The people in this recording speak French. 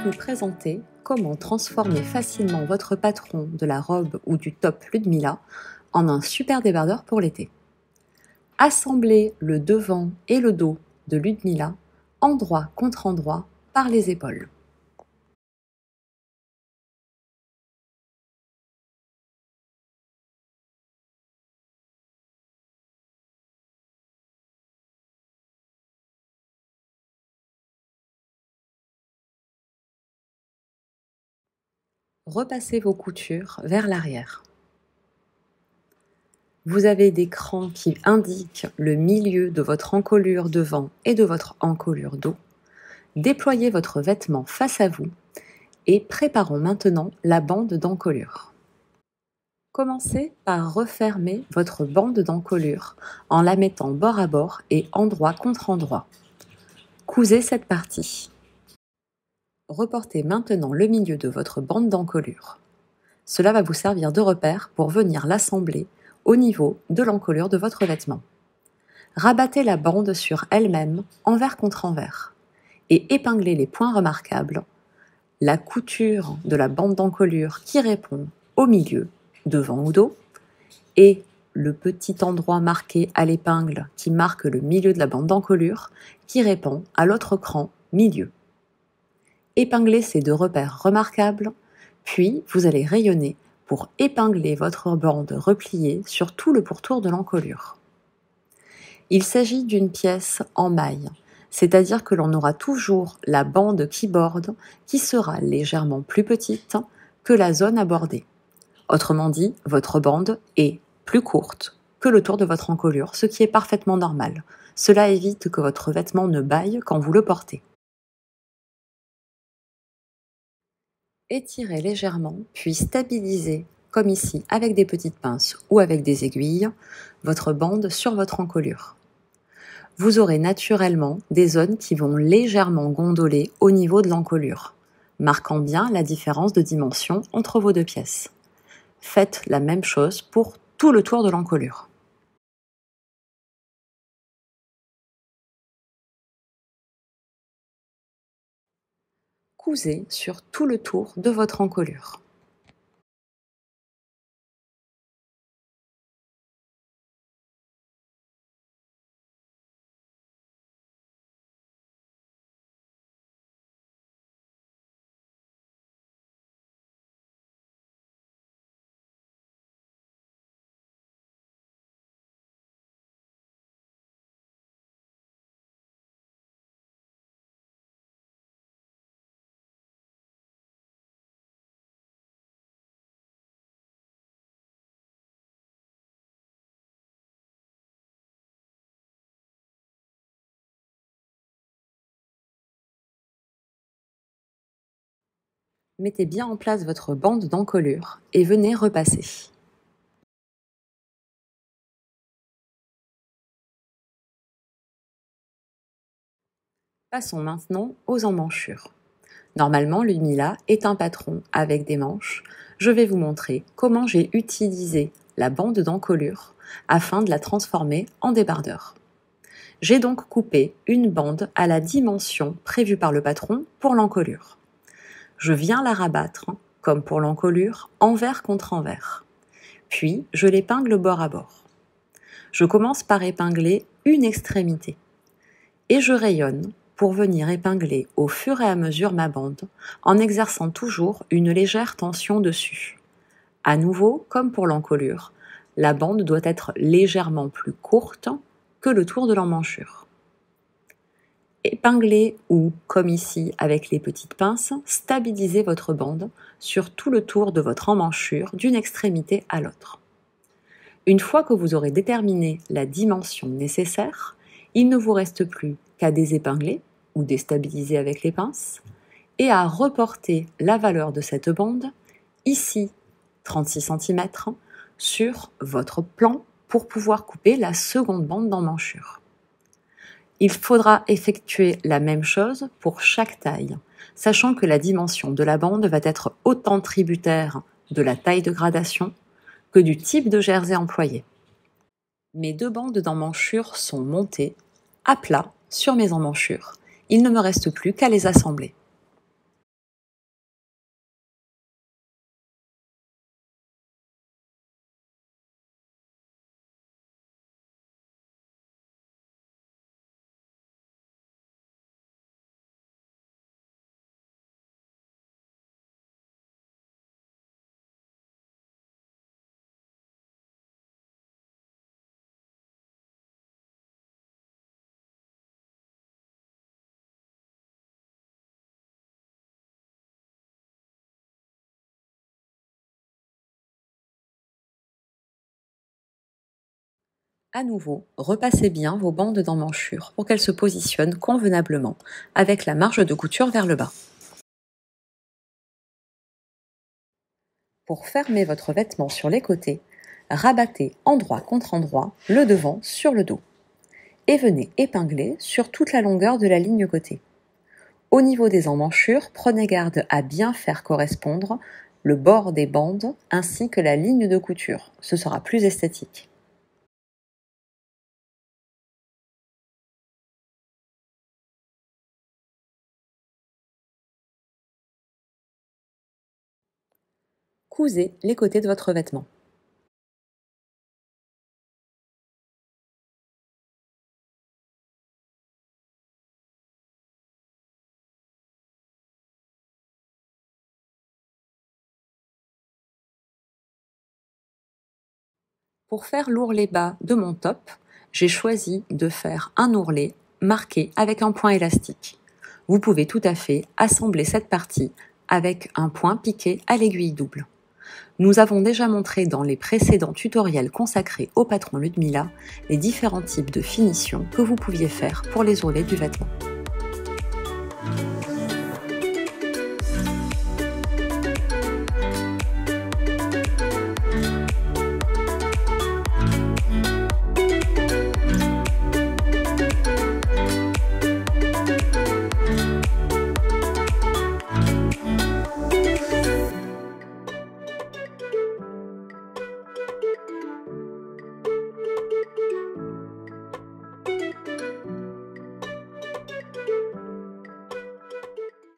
vous présenter comment transformer facilement votre patron de la robe ou du top Ludmilla en un super débardeur pour l'été. Assemblez le devant et le dos de Ludmilla, endroit contre endroit, par les épaules. Repassez vos coutures vers l'arrière. Vous avez des crans qui indiquent le milieu de votre encolure devant et de votre encolure dos. Déployez votre vêtement face à vous et préparons maintenant la bande d'encolure. Commencez par refermer votre bande d'encolure en la mettant bord à bord et endroit contre endroit. Cousez cette partie. Reportez maintenant le milieu de votre bande d'encolure. Cela va vous servir de repère pour venir l'assembler au niveau de l'encolure de votre vêtement. Rabattez la bande sur elle-même envers contre envers et épinglez les points remarquables, la couture de la bande d'encolure qui répond au milieu, devant ou dos, et le petit endroit marqué à l'épingle qui marque le milieu de la bande d'encolure qui répond à l'autre cran milieu. Épinglez ces deux repères remarquables, puis vous allez rayonner pour épingler votre bande repliée sur tout le pourtour de l'encolure. Il s'agit d'une pièce en maille, c'est-à-dire que l'on aura toujours la bande qui borde qui sera légèrement plus petite que la zone à border. Autrement dit, votre bande est plus courte que le tour de votre encolure, ce qui est parfaitement normal. Cela évite que votre vêtement ne bâille quand vous le portez. Étirez légèrement, puis stabilisez, comme ici avec des petites pinces ou avec des aiguilles, votre bande sur votre encolure. Vous aurez naturellement des zones qui vont légèrement gondoler au niveau de l'encolure, marquant bien la différence de dimension entre vos deux pièces. Faites la même chose pour tout le tour de l'encolure. Cousez sur tout le tour de votre encolure. Mettez bien en place votre bande d'encolure et venez repasser. Passons maintenant aux emmanchures. Normalement, Ludmilla est un patron avec des manches. Je vais vous montrer comment j'ai utilisé la bande d'encolure afin de la transformer en débardeur. J'ai donc coupé une bande à la dimension prévue par le patron pour l'encolure. Je viens la rabattre, comme pour l'encolure, envers contre envers. Puis, je l'épingle bord à bord. Je commence par épingler une extrémité et je rayonne pour venir épingler au fur et à mesure ma bande en exerçant toujours une légère tension dessus. À nouveau, comme pour l'encolure, la bande doit être légèrement plus courte que le tour de l'emmanchure. Épinglez ou, comme ici avec les petites pinces, stabilisez votre bande sur tout le tour de votre emmanchure d'une extrémité à l'autre. Une fois que vous aurez déterminé la dimension nécessaire, il ne vous reste plus qu'à désépingler ou déstabiliser avec les pinces et à reporter la valeur de cette bande, ici 36 cm, sur votre plan pour pouvoir couper la seconde bande d'emmanchure. Il faudra effectuer la même chose pour chaque taille, sachant que la dimension de la bande va être autant tributaire de la taille de gradation que du type de jersey employé. Mes deux bandes d'emmanchure sont montées à plat sur mes emmanchures. Il ne me reste plus qu'à les assembler. À nouveau, repassez bien vos bandes d'emmanchure pour qu'elles se positionnent convenablement avec la marge de couture vers le bas. Pour fermer votre vêtement sur les côtés, rabattez endroit contre endroit le devant sur le dos et venez épingler sur toute la longueur de la ligne côté. Au niveau des emmanchures, prenez garde à bien faire correspondre le bord des bandes ainsi que la ligne de couture. Ce sera plus esthétique. Cousez les côtés de votre vêtement. Pour faire l'ourlet bas de mon top, j'ai choisi de faire un ourlet marqué avec un point élastique. Vous pouvez tout à fait assembler cette partie avec un point piqué à l'aiguille double. Nous avons déjà montré dans les précédents tutoriels consacrés au patron Ludmilla les différents types de finitions que vous pouviez faire pour les ourlets du vêtement.